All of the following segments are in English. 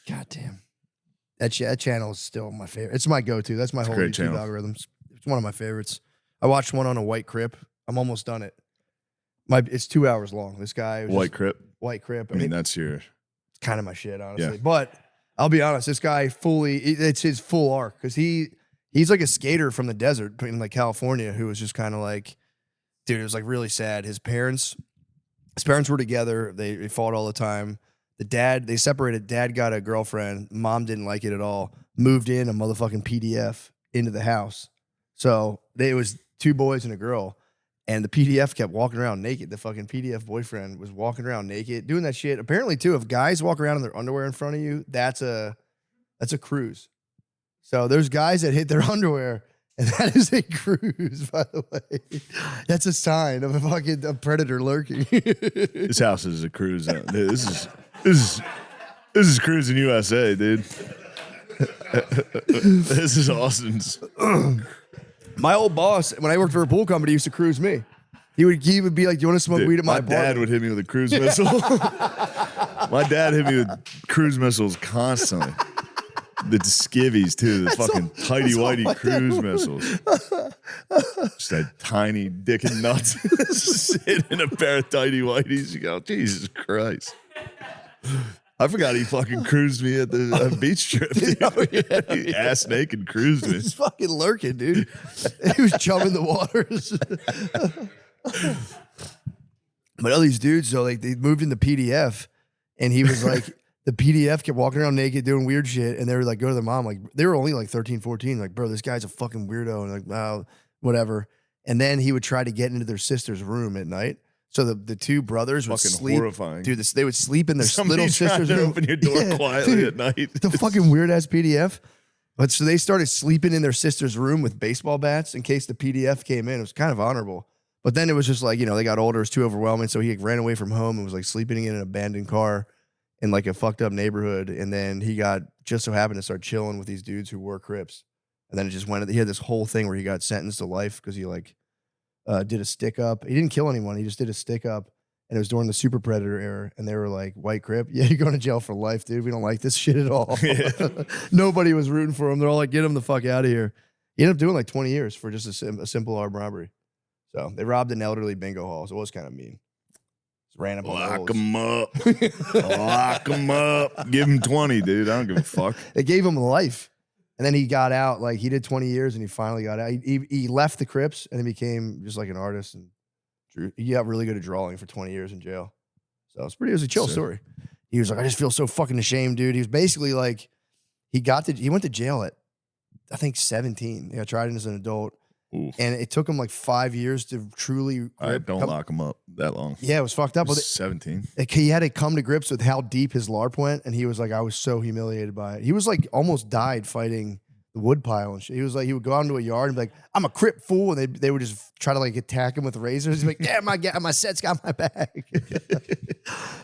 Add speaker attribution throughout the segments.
Speaker 1: God damn. That channel is still my favorite. It's my go-to. That's my whole YouTube
Speaker 2: channel.
Speaker 1: algorithms. It's one of my favorites. I watched one on a white CRIP. I'm almost done it. It's 2 hours long. This guy was
Speaker 2: White CRIP.
Speaker 1: White CRIP.
Speaker 2: I mean, that's your.
Speaker 1: It's kind of my shit, honestly.
Speaker 2: Yeah.
Speaker 1: But I'll be honest, this guy it's his full arc because he's like a skater from the desert in like California who was just kind of like, dude, it was like really sad. His parents were together. They fought all the time. They separated. Dad got a girlfriend. Mom didn't like it at all. Moved in a motherfucking PDF into the house. So it was 2 boys and a girl. And the PDF kept walking around naked. The fucking PDF boyfriend was walking around naked, doing that shit. Apparently, too, if guys walk around in their underwear in front of you, that's a cruise. So there's guys that hit their underwear, and that is a cruise, by the way. That's a sign of a predator lurking.
Speaker 2: This house is a cruise. This is cruising USA, dude. This is Austin's.
Speaker 1: My old boss, when I worked for a pool company, used to cruise me. He would be like, "Do you want to smoke weed at my apartment?"
Speaker 2: My dad would hit me with a cruise missile. My dad hit me with cruise missiles constantly. The skivvies too, the fucking tighty-whitey cruise missiles. Just that tiny dick and nuts sitting in a pair of tighty-whities. You go, Jesus Christ. I forgot he fucking cruised me at the beach trip. He ass naked cruised me.
Speaker 1: He's fucking lurking, dude. He was chumming the waters. But all these dudes, so like they moved into PDF, and he was like, the PDF kept walking around naked doing weird shit, and they were like, go to their mom, like they were only like 13, 14, like, bro, this guy's a fucking weirdo, and like, wow, whatever. And then he would try to get into their sister's room at night. So the 2 brothers would
Speaker 2: fucking
Speaker 1: sleep.
Speaker 2: Horrifying.
Speaker 1: Dude, they would sleep in their
Speaker 2: Somebody
Speaker 1: little sister's room.
Speaker 2: Open your door quietly at night.
Speaker 1: The fucking weird ass PDF. But so they started sleeping in their sister's room with baseball bats in case the PDF came in. It was kind of honorable. But then it was just like, they got older. It was too overwhelming. So he ran away from home and was like sleeping in an abandoned car in like a fucked up neighborhood. And then he just so happened to start chilling with these dudes who were Crips. And then it just went, he had this whole thing where he got sentenced to life because he like did a stick up. He didn't kill anyone. He just did a stick up. And it was during the Super Predator era. And they were like, White Crip, yeah, you're going to jail for life, dude. We don't like this shit at all. Yeah. Nobody was rooting for him. They're all like, get him the fuck out of here. He ended up doing like 20 years for just a simple armed robbery. So they robbed an elderly bingo hall. So it was kind of mean. Just ran up on
Speaker 2: Lock him up. Lock him up. Give him 20, dude. I don't give a fuck.
Speaker 1: They gave him life. And then he got out. Like he did 20 years and he finally got out. He left the Crips and he became just like an artist and he got really good at drawing for 20 years in jail. So it was a chill story. He was like, I just feel so fucking ashamed, dude. He was basically like, he went to jail at, I think 17. I tried it as an adult. Oof. And it took him like 5 years to truly.
Speaker 2: Don't lock him up that long.
Speaker 1: Yeah, it was fucked up.
Speaker 2: 17.
Speaker 1: He had to come to grips with how deep his LARP went. And he was like, I was so humiliated by it. He was like almost died fighting the wood pile and shit. He was like, he would go out into a yard and be like, I'm a Crip fool. And they would just try to like attack him with razors. He's like, yeah, my set's got my back.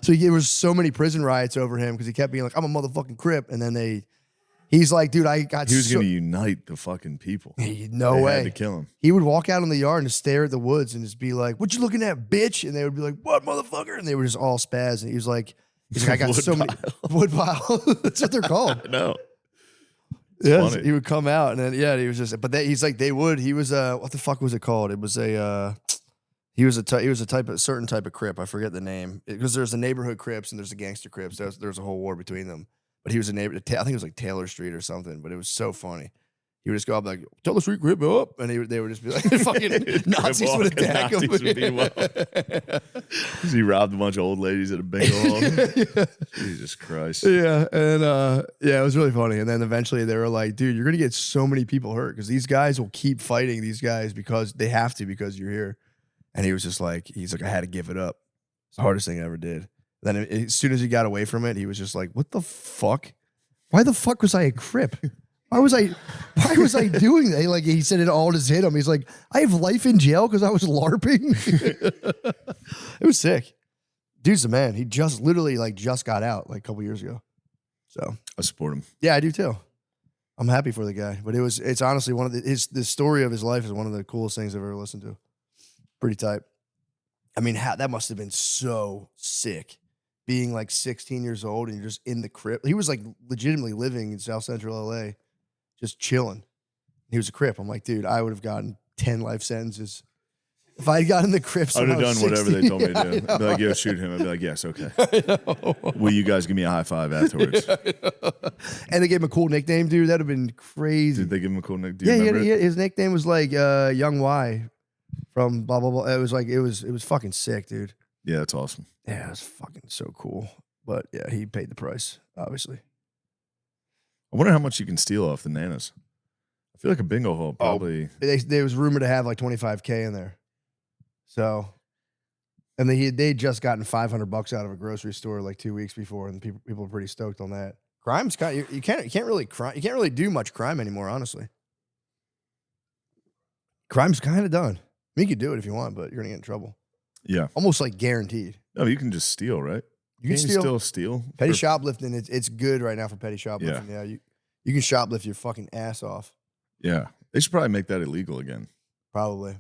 Speaker 1: So there was so many prison riots over him because he kept being like, I'm a motherfucking Crip. And then he's like, dude, he
Speaker 2: was going to unite the fucking people.
Speaker 1: No way.
Speaker 2: They had to kill him.
Speaker 1: He would walk out in the yard and just stare at the woods and just be like, what you looking at, bitch? And they would be like, what, motherfucker? And they were just all spaz. And he was like, I got so many wood pile. That's what they're called.
Speaker 2: I know.
Speaker 1: Yeah, he would come out and then he was just. But he's like he was what the fuck was it called? It was he was a certain type of Crip. I forget the name because there's the neighborhood Crips and there's the gangster Crips. There's a whole war between them. But he was a neighbor. I think it was like Taylor Street or something. But it was so funny. He would just go up like Taylor Street Crip up, and they would just be like fucking Nazis would attack him.
Speaker 2: He robbed a bunch of old ladies at a bingo hall. Yeah. Jesus Christ.
Speaker 1: Yeah, and it was really funny. And then eventually they were like, dude, you're gonna get so many people hurt because these guys will keep fighting these guys because they have to because you're here. And he was just like, I had to give it up. It's the hardest thing I ever did. Then as soon as he got away from it, he was just like, what the fuck? Why the fuck was I a Crip? Why was I doing that? Like he said it all just hit him. He's like, I have life in jail because I was LARPing. It was sick. Dude's the man. He literally just got out like a couple years ago. So
Speaker 2: I support him.
Speaker 1: Yeah, I do too. I'm happy for the guy. But it's honestly the story of his life is one of the coolest things I've ever listened to. Pretty tight. I mean, that must have been so sick. being like 16 years old and you're just in the CRIP. He was like legitimately living in South Central LA, just chilling. He was a CRIP. I'm like, dude, I would have gotten 10 life sentences. If I had gotten the CRIP,
Speaker 2: I would have done whatever they told me to do. I'd be like, yo, shoot him. I'd be like, yes, okay. Will you guys give me a high five afterwards?
Speaker 1: And they gave him a cool nickname, dude. That'd have been crazy.
Speaker 2: Did they give him a cool nickname? Do you remember it?
Speaker 1: His nickname was like Young Y from blah blah blah. It was like it was fucking sick, dude.
Speaker 2: Yeah, that's awesome.
Speaker 1: Yeah, it was fucking so cool. But yeah, he paid the price, obviously.
Speaker 2: I wonder how much you can steal off the nanas. I feel like a bingo hall probably.
Speaker 1: There was rumored to have like 25K in there. So, and they'd just gotten $500 out of a grocery store like 2 weeks before, and people are pretty stoked on that. Crime's kind of, you can't really do much crime anymore, honestly. Crime's kind of done. I mean, you could do it if you want, but you're gonna get in trouble.
Speaker 2: Yeah,
Speaker 1: almost like guaranteed.
Speaker 2: No, you can just steal, right?
Speaker 1: You can
Speaker 2: still steal.
Speaker 1: Petty shoplifting. It's good right now for petty shoplifting. Yeah, you can shoplift your fucking ass off.
Speaker 2: Yeah, they should probably make that illegal again.
Speaker 1: Probably.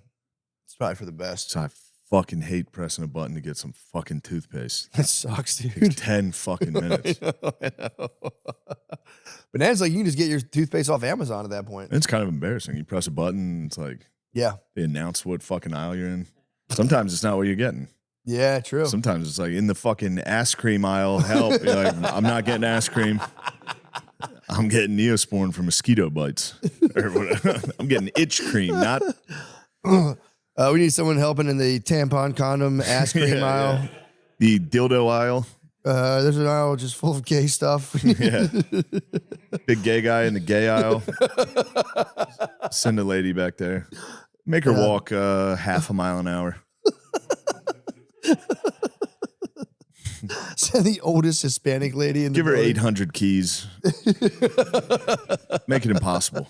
Speaker 1: It's probably for the best.
Speaker 2: So I fucking hate pressing a button to get some fucking toothpaste.
Speaker 1: That sucks, dude.
Speaker 2: It takes 10 fucking minutes.
Speaker 1: I know. But now it's like you can just get your toothpaste off Amazon at that point.
Speaker 2: It's kind of embarrassing. You press a button, it's like they announce what fucking aisle you're in. Sometimes it's not what you're getting.
Speaker 1: Yeah, true.
Speaker 2: Sometimes it's like in the fucking ass cream aisle. Help! You're like, I'm not getting ass cream. I'm getting Neosporin for mosquito bites. Or whatever. I'm getting itch cream, not.
Speaker 1: We need someone helping in the tampon, condom, ass cream aisle.
Speaker 2: Yeah. The dildo aisle.
Speaker 1: There's an aisle just full of gay stuff.
Speaker 2: Yeah. Big gay guy in the gay aisle. Send a lady back there. Make her walk half a mile an hour.
Speaker 1: Send the oldest Hispanic lady in the
Speaker 2: Give her
Speaker 1: building.
Speaker 2: 800 keys. Make it impossible.